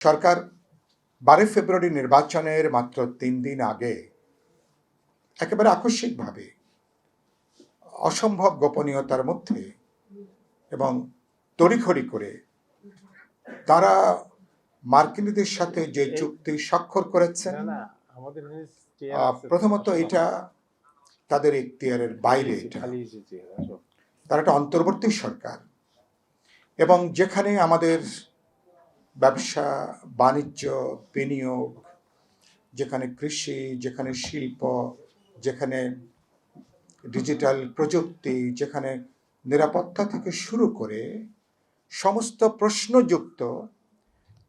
সরকার 12 ফেব্রুয়ারি নির্বাচনের মাত্র 3 দিন আগে একেবারে আকস্মিকভাবে অসম্ভব গোপনীয়তার মধ্যে এবং তড়িঘড়ি করে তারা মার্কিনীদের সাথে যে চুক্তি স্বাক্ষর করেছেন, প্রথমত এটা তাদের ইখতিয়ারের বাইরে। তারা একটা অন্তর্বর্তী সরকার এবং যেখানে আমাদের ব্যবসা বাণিজ্য বিনিয়োগ, যেখানে কৃষি, যেখানে শিল্প, যেখানে ডিজিটাল প্রযুক্তি, যেখানে নিরাপত্তা থেকে শুরু করে সমস্ত প্রশ্নযুক্ত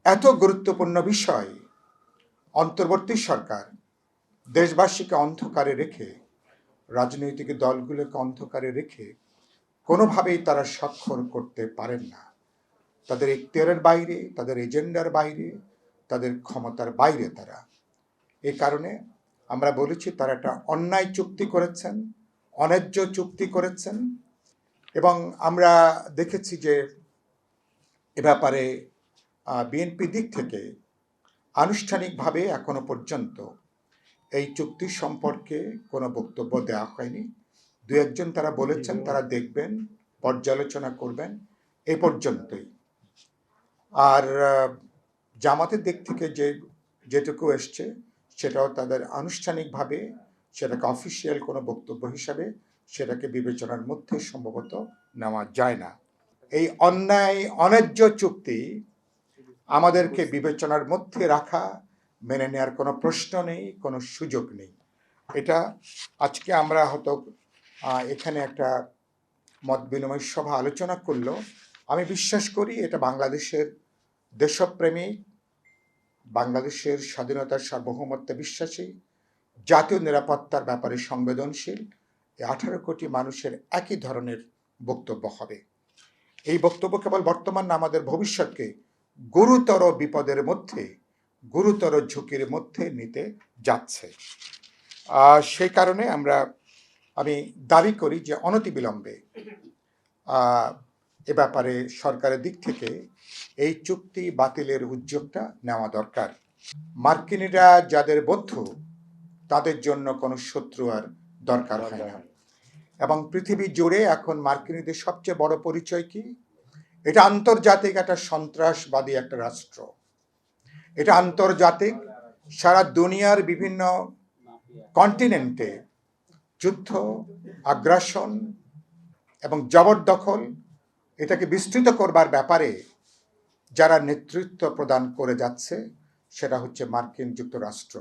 এত গুরুত্বপূর্ণ বিষয় অন্তর্বর্তী সরকার দেশবাসীকে অন্ধকারে রেখে, রাজনৈতিক দলগুলোকে অন্ধকারে রেখে কোনোভাবেই তারা স্বাক্ষর করতে পারেন না। তাদের ইখতিয়ারের বাইরে, তাদের এজেন্ডার বাইরে, তাদের ক্ষমতার বাইরে তারা। এই কারণে আমরা বলেছি তারা একটা অন্যায় চুক্তি করেছেন, অন্যায্য চুক্তি করেছেন। এবং আমরা দেখেছি যে এ ব্যাপারে বিএনপি দিক থেকে আনুষ্ঠানিকভাবে এখনো পর্যন্ত এই চুক্তি সম্পর্কে কোনো বক্তব্য দেওয়া হয়নি। দু একজন তারা বলেছেন তারা দেখবেন, পর্যালোচনা করবেন, এ পর্যন্তই। আর জামাতের দিক থেকে যেটুকু এসছে সেটাও তাদের আনুষ্ঠানিকভাবে সেটাকে অফিসিয়াল কোনো বক্তব্য হিসাবে সেটাকে বিবেচনার মধ্যে সম্ভবত নেওয়া যায় না। এই অন্যায় অন্যায্য চুক্তি আমাদেরকে বিবেচনার মধ্যে রাখা, মেনে নেওয়ার কোনো প্রশ্ন নেই, কোনো সুযোগ নেই। এটা আজকে আমরা হয়তো এখানে একটা মত বিনিময় সভা আলোচনা করলো। আমি বিশ্বাস করি এটা বাংলাদেশের দেশপ্রেমী, বাংলাদেশের স্বাধীনতার সার্বভৌমত্বে বিশ্বাসী, জাতীয় নিরাপত্তার ব্যাপারে সংবেদনশীল 18 কোটি মানুষের একই ধরনের বক্তব্য হবে। এই বক্তব্য কেবল বর্তমান না, আমাদের ভবিষ্যৎকে গুরুতর বিপদের মধ্যে, গুরুতর ঝুঁকির মধ্যে নিতে যাচ্ছে। সেই কারণে আমি দাবি করি যে অনতিবিলম্বে এ ব্যাপারে সরকারের দিক থেকে এই চুক্তি বাতিলের উদ্যোগটা নেওয়া দরকার। মার্কিনীরা যাদের বন্ধু তাদের জন্য কোনো শত্রু আর দরকার হয় না। এবং পৃথিবী জুড়ে এখন মার্কিনীদের সবচেয়ে বড় পরিচয় কি? এটা আন্তর্জাতিক একটা সন্ত্রাসবাদী একটা রাষ্ট্র। এটা আন্তর্জাতিক, সারা দুনিয়ার বিভিন্ন কন্টিনেন্টে যুদ্ধ, আগ্রাসন এবং জবরদখল এটাকে বিস্তৃত করবার ব্যাপারে যারা নেতৃত্ব প্রদান করে যাচ্ছে সেটা হচ্ছে মার্কিন যুক্তরাষ্ট্র।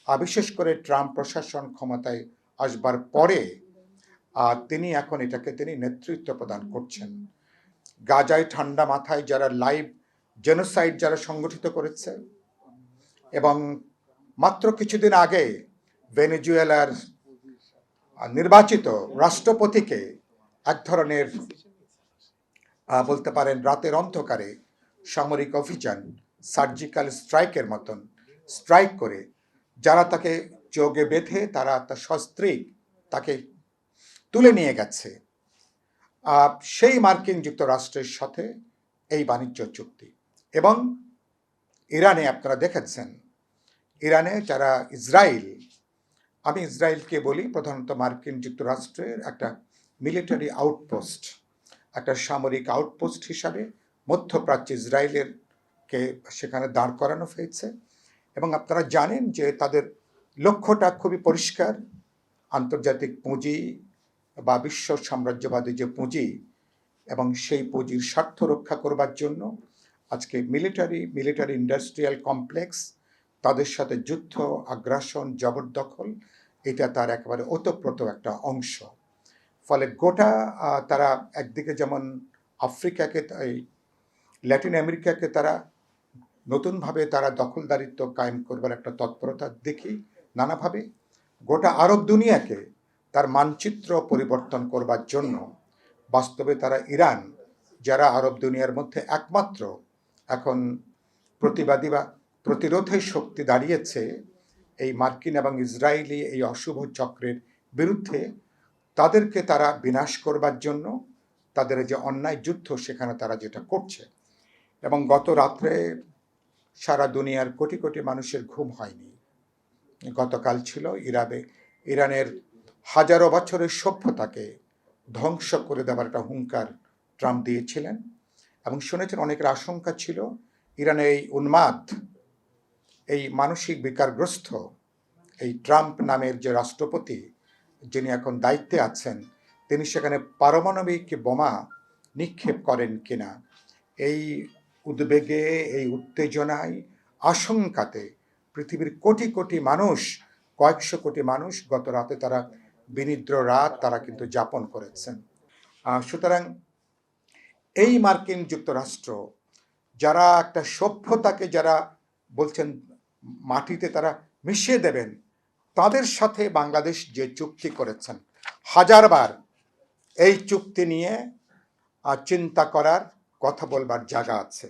বিশেষ করে ট্রাম্প প্রশাসন ক্ষমতায় আসবার পরে তিনি এখন তিনি নেতৃত্ব প্রদান করছেন। গাজায় ঠান্ডা মাথায় যারা লাইভ জেনোসাইড যারা সংগঠিত করেছে, এবং মাত্র কিছুদিন আগে ভেনেজুয়েলার নির্বাচিত রাষ্ট্রপতিকে এক ধরনের বলতে পারেন রাতের অন্ধকারে সামরিক অভিযান, সার্জিক্যাল স্ট্রাইকের মতন স্ট্রাইক করে যারা তাকে চোগে বেঁধে তার সস্ত্রীক তাকে তুলে নিয়ে গেছে, সেই মার্কিন যুক্তরাষ্ট্রের সাথে এই বাণিজ্য চুক্তি। এবং ইরানে আপনারা দেখেছেন, ইরানে যারা ইসরায়েল, আমি ইসরায়েলকে বলি প্রধানত মার্কিন যুক্তরাষ্ট্রের একটা মিলিটারি আউটপোস্ট, একটা সামরিক আউটপোস্ট হিসাবে মধ্যপ্রাচ্যে ইসরায়েলেরকে সেখানে দাঁড় করানো হয়েছে। এবং আপনারা জানেন যে তাদের লক্ষ্যটা খুবই পরিষ্কার, আন্তর্জাতিক পুঁজি বা বিশ্ব সাম্রাজ্যবাদী যে পুঁজি এবং সেই পুঁজির স্বার্থ রক্ষা করবার জন্য আজকে মিলিটারি ইন্ডাস্ট্রিয়াল কমপ্লেক্স, তাদের সাথে যুদ্ধ, আগ্রাসন, জবরদখল, এটা তার একেবারে ওতপ্রোত একটা অংশ। ফলে গোটা তারা একদিকে যেমন আফ্রিকাকে, ল্যাটিন আমেরিকাকে তারা নতুনভাবে তারা দখলদারিত্ব কায়েম করবার একটা তৎপরতা দেখি নানাভাবে, গোটা আরব দুনিয়াকে তার মানচিত্র পরিবর্তন করবার জন্য বাস্তবে তারা ইরান, যারা আরব দুনিয়ার মধ্যে একমাত্র এখন প্রতিবাদী বা প্রতিরোধের শক্তি দাঁড়িয়েছে এই মার্কিন এবং ইসরায়েলি এই অশুভ চক্রের বিরুদ্ধে, তাদেরকে তারা বিনাশ করবার জন্য তাদের যে অন্যায় যুদ্ধ সেখানে তারা যেটা করছে। এবং গত রাত্রে সারা দুনিয়ার কোটি কোটি মানুষের ঘুম হয়নি। গতকাল ছিল ইরানের হাজারো বছরের সভ্যতাকে ধ্বংস করে দেওয়ার একটা হুঙ্কার ট্রাম্প দিয়েছিলেন, এবং শুনেছেন অনেকের আশঙ্কা ছিল ইরানের এই উন্মাদ, এই মানসিক বিকারগ্রস্ত এই ট্রাম্প নামের যে রাষ্ট্রপতি যিনি এখন দায়িত্বে আছেন, তিনি সেখানে পারমাণবিক বোমা নিক্ষেপ করেন কিনা। এই উদ্বেগে, এই উত্তেজনায়, আশঙ্কাতে পৃথিবীর কোটি কোটি মানুষ, কয়েকশো কোটি মানুষ গত রাতে তারা বিনিদ্র রাত তারা কিন্তু যাপন করেছেন। সুতরাং এই মার্কিন যুক্তরাষ্ট্র যারা একটা সভ্যতাকে যারা বলছেন মাটিতে তারা মিশিয়ে দেবেন, তাদের সাথে বাংলাদেশ যে চুক্তি করেছেন, হাজারবার এই চুক্তি নিয়ে চিন্তা করার, কথা বলবার জায়গা আছে।